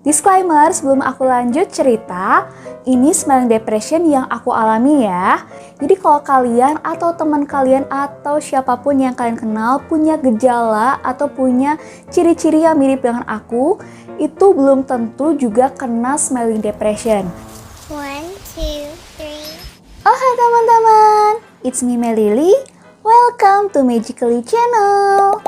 Disclaimer, sebelum aku lanjut cerita, ini smiling depression yang aku alami ya. Jadi kalau kalian atau teman kalian atau siapapun yang kalian kenal punya gejala atau punya ciri-ciri yang mirip dengan aku, itu belum tentu juga kena smiling depression. 1, 2, 3. Oh hai teman-teman, it's me Melili. Welcome to Magically Channel.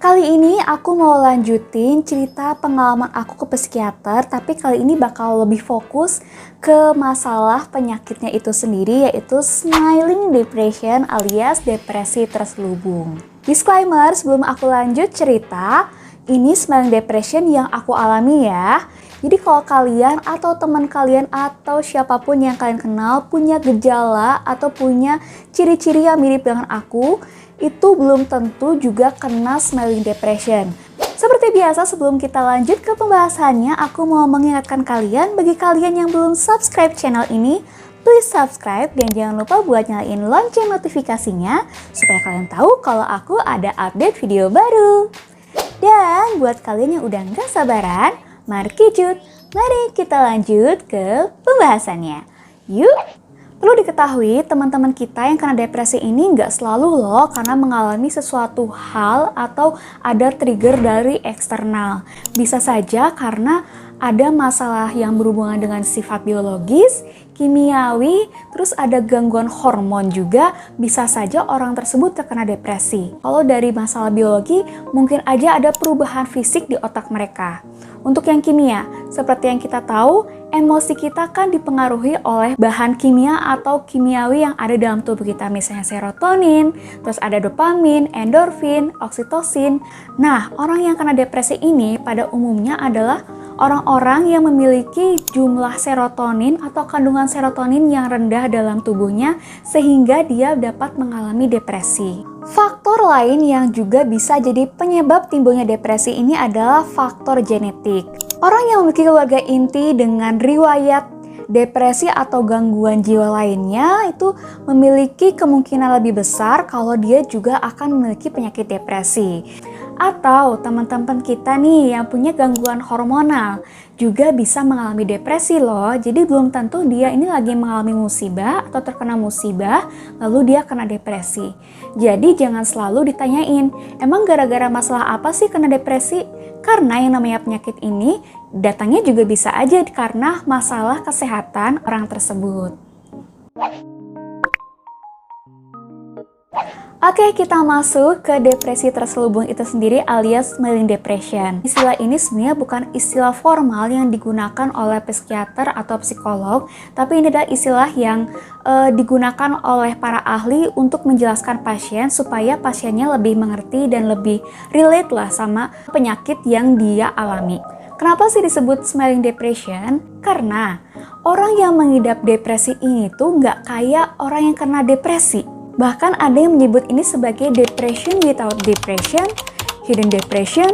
Kali ini aku mau lanjutin cerita pengalaman aku ke psikiater, tapi kali ini bakal lebih fokus ke masalah penyakitnya itu sendiri, yaitu smiling depression alias depresi terselubung. Disclaimer, sebelum aku lanjut cerita, ini smiling depression yang aku alami ya. Jadi kalau kalian atau teman kalian atau siapapun yang kalian kenal punya gejala atau punya ciri-ciri yang mirip dengan aku, itu belum tentu juga kena smiling depression. Seperti biasa, sebelum kita lanjut ke pembahasannya, aku mau mengingatkan kalian, bagi kalian yang belum subscribe channel ini, please subscribe dan jangan lupa buat nyalain lonceng notifikasinya supaya kalian tahu kalau aku ada update video baru. Dan buat kalian yang udah nggak sabaran, mari kita lanjut ke pembahasannya. Yuk! Perlu diketahui, teman-teman kita yang kena depresi ini nggak selalu loh karena mengalami sesuatu hal atau ada trigger dari eksternal. Bisa saja karena ada masalah yang berhubungan dengan sifat biologis, kimiawi, terus ada gangguan hormon juga, bisa saja orang tersebut terkena depresi. Kalau dari masalah biologi, mungkin aja ada perubahan fisik di otak mereka. Untuk yang kimia, seperti yang kita tahu, emosi kita kan dipengaruhi oleh bahan kimia atau kimiawi yang ada dalam tubuh kita, misalnya serotonin, terus ada dopamin, endorfin, oksitosin. Nah, orang yang kena depresi ini pada umumnya adalah orang-orang yang memiliki jumlah serotonin atau kandungan serotonin yang rendah dalam tubuhnya sehingga dia dapat mengalami depresi. Faktor lain yang juga bisa jadi penyebab timbulnya depresi ini adalah faktor genetik. Orang yang memiliki keluarga inti dengan riwayat depresi atau gangguan jiwa lainnya itu memiliki kemungkinan lebih besar kalau dia juga akan memiliki penyakit depresi. Atau teman-teman kita nih yang punya gangguan hormonal juga bisa mengalami depresi loh. Jadi belum tentu dia ini lagi mengalami musibah atau terkena musibah lalu dia kena depresi. Jadi jangan selalu ditanyain, emang gara-gara masalah apa sih kena depresi? Karena yang namanya penyakit ini datangnya juga bisa aja karena masalah kesehatan orang tersebut. Oke, kita masuk ke depresi terselubung itu sendiri alias smiling depression. Istilah ini sebenarnya bukan istilah formal yang digunakan oleh psikiater atau psikolog, tapi ini adalah istilah yang digunakan oleh para ahli untuk menjelaskan pasien supaya pasiennya lebih mengerti dan lebih relate lah sama penyakit yang dia alami. Kenapa sih disebut smiling depression? Karena orang yang mengidap depresi ini tuh nggak kayak orang yang kena depresi. Bahkan ada yang menyebut ini sebagai depression without depression, hidden depression,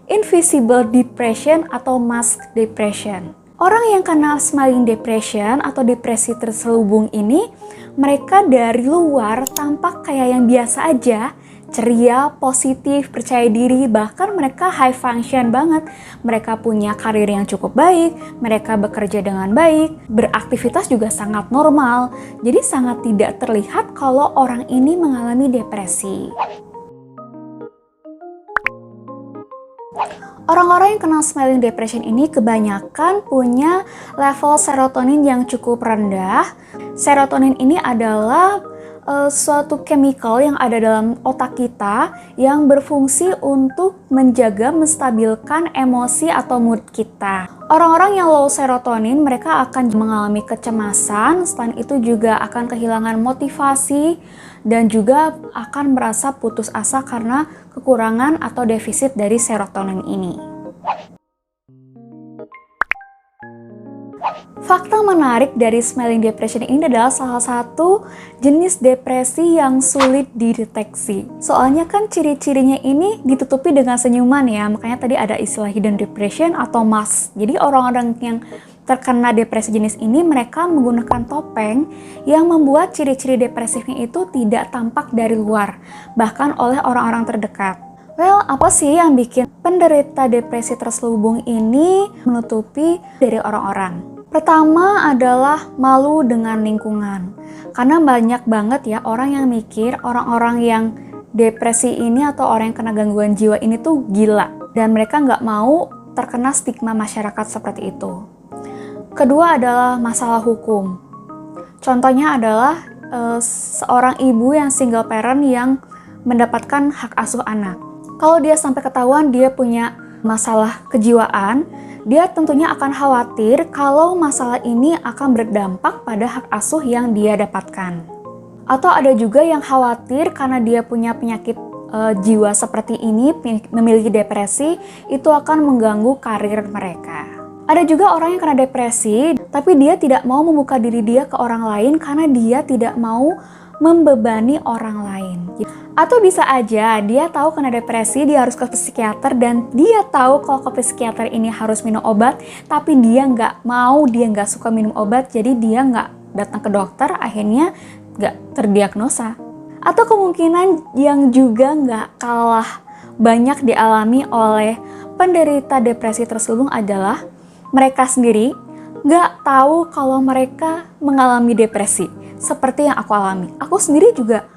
invisible depression, atau mask depression. Orang yang kena smiling depression atau depresi terselubung ini, mereka dari luar tampak kayak yang biasa aja, ceria, positif, percaya diri, bahkan mereka high function banget. Mereka punya karir yang cukup baik, mereka bekerja dengan baik, beraktivitas juga sangat normal. Jadi sangat tidak terlihat kalau orang ini mengalami depresi. Orang-orang yang kena smiling depression ini kebanyakan punya level serotonin yang cukup rendah. Serotonin ini adalah suatu chemical yang ada dalam otak kita yang berfungsi untuk menjaga, menstabilkan emosi atau mood kita. Orang-orang yang low serotonin, mereka akan mengalami kecemasan, selain itu juga akan kehilangan motivasi, dan juga akan merasa putus asa karena kekurangan atau defisit dari serotonin ini. Fakta menarik dari smiling depression ini adalah salah satu jenis depresi yang sulit dideteksi. Soalnya kan ciri-cirinya ini ditutupi dengan senyuman ya, makanya tadi ada istilah hidden depression atau mask. Jadi orang-orang yang terkena depresi jenis ini mereka menggunakan topeng yang membuat ciri-ciri depresifnya itu tidak tampak dari luar, bahkan oleh orang-orang terdekat. Well, apa sih yang bikin penderita depresi terselubung ini menutupi dari orang-orang? Pertama adalah malu dengan lingkungan. Karena banyak banget ya orang yang mikir orang-orang yang depresi ini atau orang yang kena gangguan jiwa ini tuh gila. Dan mereka nggak mau terkena stigma masyarakat seperti itu. Kedua adalah masalah hukum. Contohnya adalah seorang ibu yang single parent yang mendapatkan hak asuh anak. Kalau dia sampai ketahuan dia punya masalah kejiwaan, dia tentunya akan khawatir kalau masalah ini akan berdampak pada hak asuh yang dia dapatkan. Atau ada juga yang khawatir karena dia punya penyakit jiwa seperti ini, memiliki depresi, itu akan mengganggu karir mereka. Ada juga orang yang kena depresi, tapi dia tidak mau membuka diri dia ke orang lain karena dia tidak mau membebani orang lain. Atau bisa aja dia tahu kena depresi, dia harus ke psikiater dan dia tahu kalau ke psikiater ini harus minum obat, tapi dia nggak mau, dia nggak suka minum obat, jadi dia nggak datang ke dokter, akhirnya nggak terdiagnosa. Atau kemungkinan yang juga nggak kalah banyak dialami oleh penderita depresi terselubung adalah mereka sendiri nggak tahu kalau mereka mengalami depresi seperti yang aku alami. Aku sendiri juga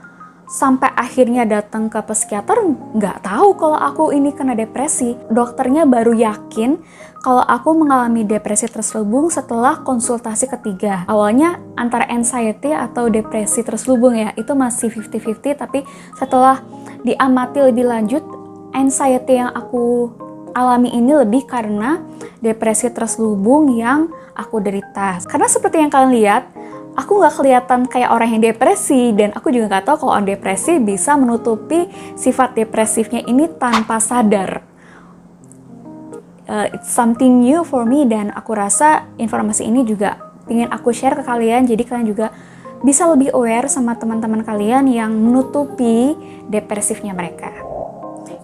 sampai akhirnya datang ke psikiater nggak tahu kalau aku ini kena depresi. Dokternya baru yakin kalau aku mengalami depresi terselubung setelah konsultasi ketiga. Awalnya antara anxiety atau depresi terselubung ya, itu masih 50-50, tapi setelah diamati lebih lanjut, anxiety yang aku alami ini lebih karena depresi terselubung yang aku derita. Karena seperti yang kalian lihat, aku nggak kelihatan kayak orang yang depresi, dan aku juga nggak tahu kalau orang depresi bisa menutupi sifat depresifnya ini tanpa sadar. It's something new for me, dan aku rasa informasi ini juga ingin aku share ke kalian, jadi kalian juga bisa lebih aware sama teman-teman kalian yang menutupi depresifnya mereka.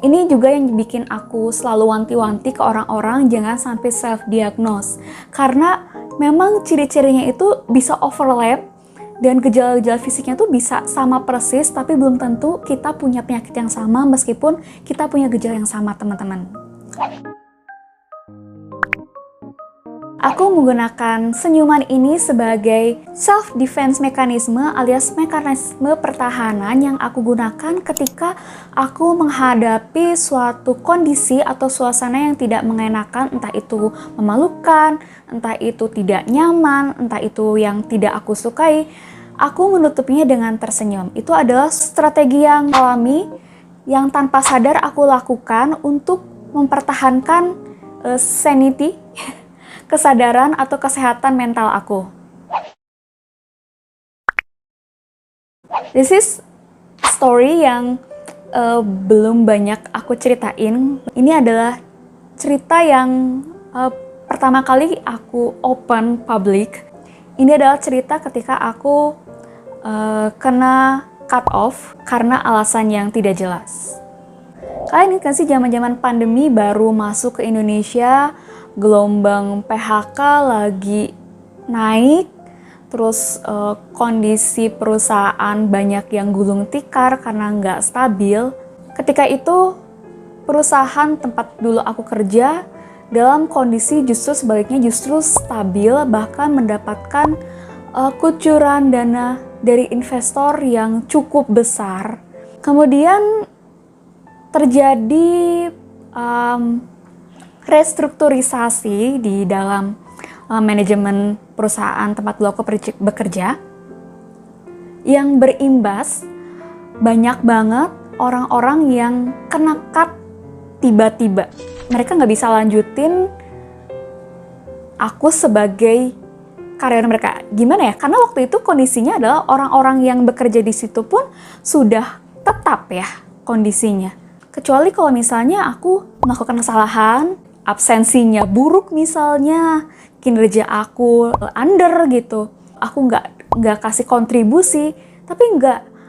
Ini juga yang bikin aku selalu wanti-wanti ke orang-orang jangan sampai self-diagnose. Karena memang ciri-cirinya itu bisa overlap dan gejala-gejala fisiknya tuh bisa sama persis, tapi belum tentu kita punya penyakit yang sama meskipun kita punya gejala yang sama, teman-teman. Aku menggunakan senyuman ini sebagai self-defense mekanisme alias mekanisme pertahanan yang aku gunakan ketika aku menghadapi suatu kondisi atau suasana yang tidak mengenakan, entah itu memalukan, entah itu tidak nyaman, entah itu yang tidak aku sukai. Aku menutupinya dengan tersenyum. Itu adalah strategi yang alami yang tanpa sadar aku lakukan untuk mempertahankan sanity, kesadaran atau kesehatan mental aku. This is story yang belum banyak aku ceritain. Ini adalah cerita yang pertama kali aku open public. Ini adalah cerita ketika aku kena cut off karena alasan yang tidak jelas. Kalian ingat kan sih zaman-zaman pandemi baru masuk ke Indonesia, gelombang PHK lagi naik, terus kondisi perusahaan banyak yang gulung tikar karena nggak stabil. Ketika itu perusahaan tempat dulu aku kerja dalam kondisi justru sebaliknya justru stabil, bahkan mendapatkan kucuran dana dari investor yang cukup besar. Kemudian terjadi restrukturisasi di dalam manajemen perusahaan tempat dulu aku bekerja, yang berimbas banyak banget orang-orang yang kena cut tiba-tiba. Mereka nggak bisa lanjutin aku sebagai karyawan mereka. Gimana ya? Karena waktu itu kondisinya adalah orang-orang yang bekerja di situ pun sudah tetap ya kondisinya. Kecuali kalau misalnya aku melakukan kesalahan, absensinya buruk misalnya, kinerja aku under gitu, aku nggak kasih kontribusi, tapi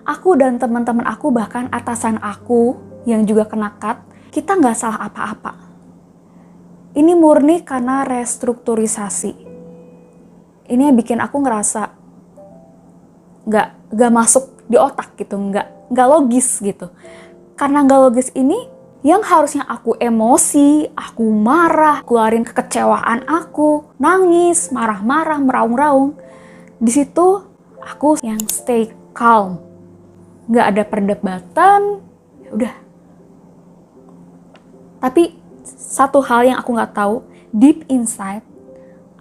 aku dan teman-teman aku, bahkan atasan aku yang juga kena cut, kita nggak salah apa-apa. Ini murni karena restrukturisasi. Ini yang bikin aku ngerasa nggak masuk di otak gitu, nggak logis gitu. Karena nggak logis ini, Yang harusnya aku emosi, aku marah, keluarin kekecewaan aku, nangis, marah-marah, meraung-raung. Di situ aku yang stay calm. Nggak ada perdebatan, ya udah. Tapi satu hal yang aku nggak tahu, deep inside,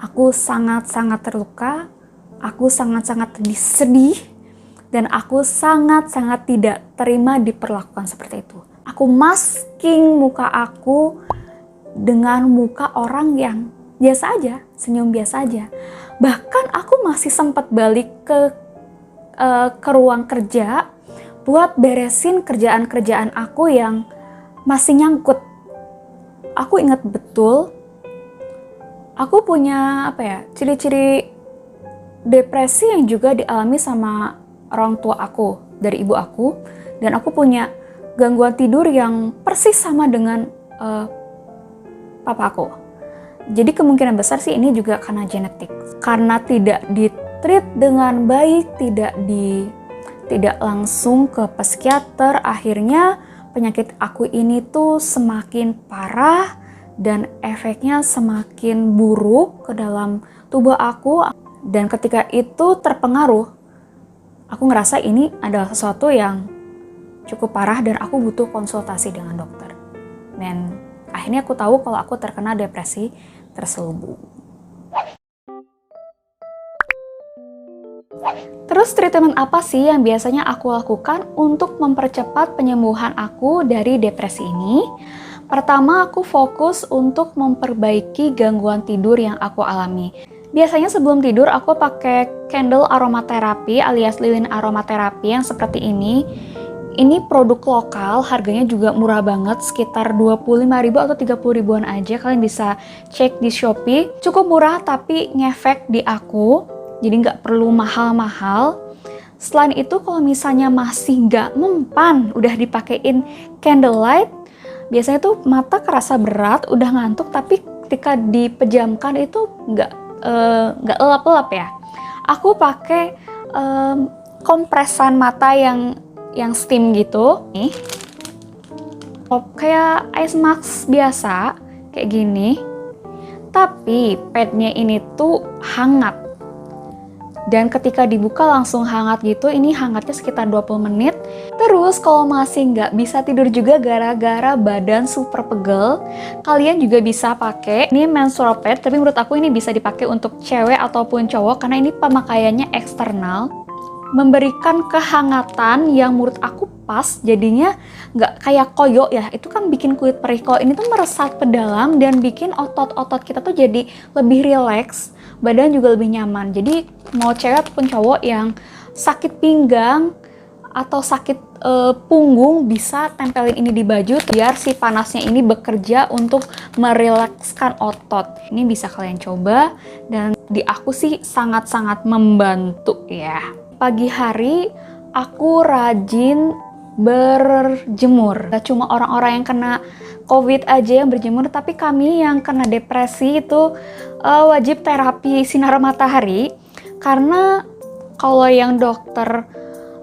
aku sangat-sangat terluka, aku sangat-sangat sedih, dan aku sangat-sangat tidak terima diperlakukan seperti itu. Aku masking muka aku dengan muka orang yang biasa aja, senyum biasa aja. Bahkan aku masih sempat balik ke ruang kerja buat beresin kerjaan-kerjaan aku yang masih nyangkut. Aku ingat betul, aku punya ciri-ciri depresi yang juga dialami sama orang tua aku, dari ibu aku, dan aku punya gangguan tidur yang persis sama dengan papa aku. Jadi kemungkinan besar sih ini juga karena genetik. Karena tidak ditreat dengan baik, tidak langsung ke psikiater, akhirnya penyakit aku ini tuh semakin parah dan efeknya semakin buruk ke dalam tubuh aku. Dan ketika itu terpengaruh, aku ngerasa ini adalah sesuatu yang cukup parah dan aku butuh konsultasi dengan dokter. Dan akhirnya aku tahu kalau aku terkena depresi terselubung. Terus treatment apa sih yang biasanya aku lakukan untuk mempercepat penyembuhan aku dari depresi ini? Pertama, aku fokus untuk memperbaiki gangguan tidur yang aku alami. Biasanya sebelum tidur aku pakai candle aromaterapi alias lilin aromaterapi yang seperti ini. Ini produk lokal, harganya juga murah banget, sekitar 25.000 atau 30 ribuan aja. Kalian bisa cek di Shopee. Cukup murah tapi ngefek di aku, jadi nggak perlu mahal-mahal. Selain itu, kalau misalnya masih nggak mempan, udah dipakein candlelight, biasanya tuh mata kerasa berat, udah ngantuk, tapi ketika dipejamkan itu nggak elap-elap ya. Aku pakai kompresan mata yang steam gitu, nih, kayak ice mask biasa, kayak gini. Tapi padnya ini tuh hangat. Dan ketika dibuka langsung hangat gitu, ini hangatnya sekitar 20 menit. Terus kalau masih nggak bisa tidur juga gara-gara badan super pegel, kalian juga bisa pakai ini menstrual pad, tapi menurut aku ini bisa dipakai untuk cewek ataupun cowok karena ini pemakaiannya eksternal. Memberikan kehangatan yang menurut aku pas, jadinya nggak kayak koyo ya, itu kan bikin kulit perih. Kalau ini tuh meresap ke dalam dan bikin otot-otot kita tuh jadi lebih rileks, badan juga lebih nyaman. Jadi mau cewek ataupun cowok yang sakit pinggang atau sakit punggung bisa tempelin ini di baju biar si panasnya ini bekerja untuk merilekskan otot. Ini bisa kalian coba dan di aku sih sangat-sangat membantu ya. Pagi hari aku rajin berjemur. Gak cuma orang-orang yang kena COVID aja yang berjemur, tapi kami yang kena depresi itu wajib terapi sinar matahari. Karena kalau yang dokter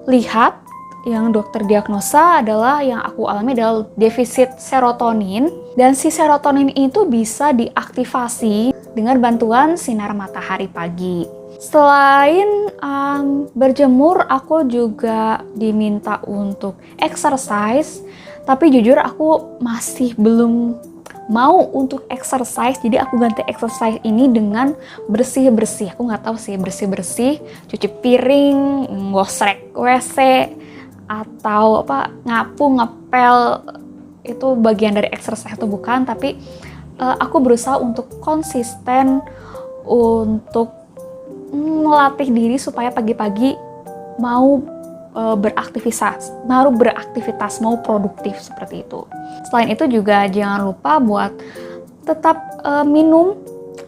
lihat, yang dokter diagnosa adalah yang aku alami adalah defisit serotonin. Dan si serotonin itu bisa diaktifasi dengan bantuan sinar matahari pagi. Selain berjemur, aku juga diminta untuk exercise. Tapi jujur aku masih belum mau untuk exercise. Jadi aku ganti exercise ini dengan bersih-bersih. Aku nggak tahu sih, bersih-bersih, cuci piring, ngosrek WC, atau nyapu, ngepel, itu bagian dari exercise atau bukan. Tapi aku berusaha untuk konsisten untuk melatih diri supaya pagi-pagi mau beraktivitas, mau produktif seperti itu. Selain itu juga jangan lupa buat tetap minum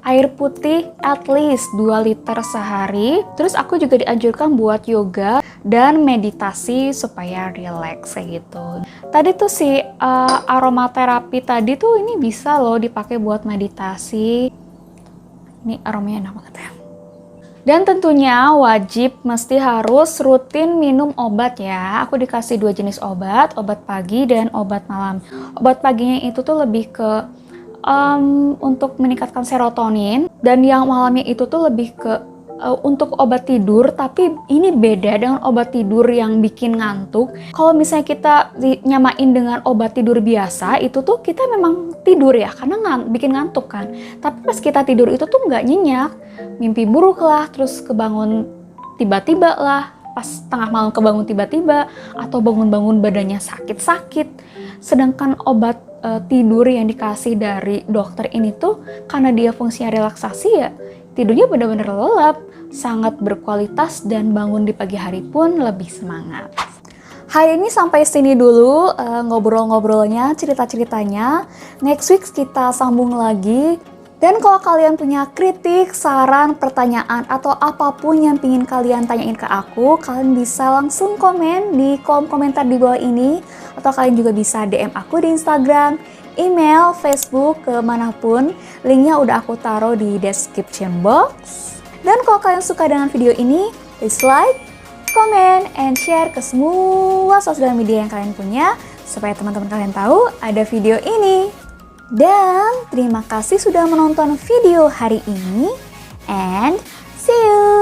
air putih at least 2 liter sehari. Terus aku juga dianjurkan buat yoga dan meditasi supaya relax kayak gitu. Tadi tuh si aromaterapi tadi tuh ini bisa loh dipakai buat meditasi. Ini aromanya enak banget ya. Dan tentunya wajib mesti harus rutin minum obat ya. Aku dikasih 2 jenis obat pagi dan obat malam. Obat paginya itu tuh lebih ke untuk meningkatkan serotonin, dan yang malamnya itu tuh lebih ke untuk obat tidur, tapi ini beda dengan obat tidur yang bikin ngantuk. Kalau misalnya kita nyamain dengan obat tidur biasa, itu tuh kita memang tidur ya, karena bikin ngantuk kan. Tapi pas kita tidur itu tuh nggak nyenyak, mimpi buruk lah, terus kebangun tiba-tiba lah, pas tengah malam kebangun tiba-tiba, atau bangun-bangun badannya sakit-sakit. Sedangkan obat tidur yang dikasih dari dokter ini tuh, karena dia fungsinya relaksasi ya, tidurnya benar-benar lelap, sangat berkualitas, dan bangun di pagi hari pun lebih semangat. Hari ini sampai sini dulu ngobrol-ngobrolnya, cerita-ceritanya. Next week kita sambung lagi. Dan kalau kalian punya kritik, saran, pertanyaan, atau apapun yang ingin kalian tanyain ke aku, kalian bisa langsung komen di kolom komentar di bawah ini. Atau kalian juga bisa DM aku di Instagram, email, Facebook, kemanapun. Linknya udah aku taruh di description box. Dan kalau kalian suka dengan video ini, please like, comment, and share ke semua sosial media yang kalian punya, supaya teman-teman kalian tahu ada video ini. Dan terima kasih sudah menonton video hari ini, and see you!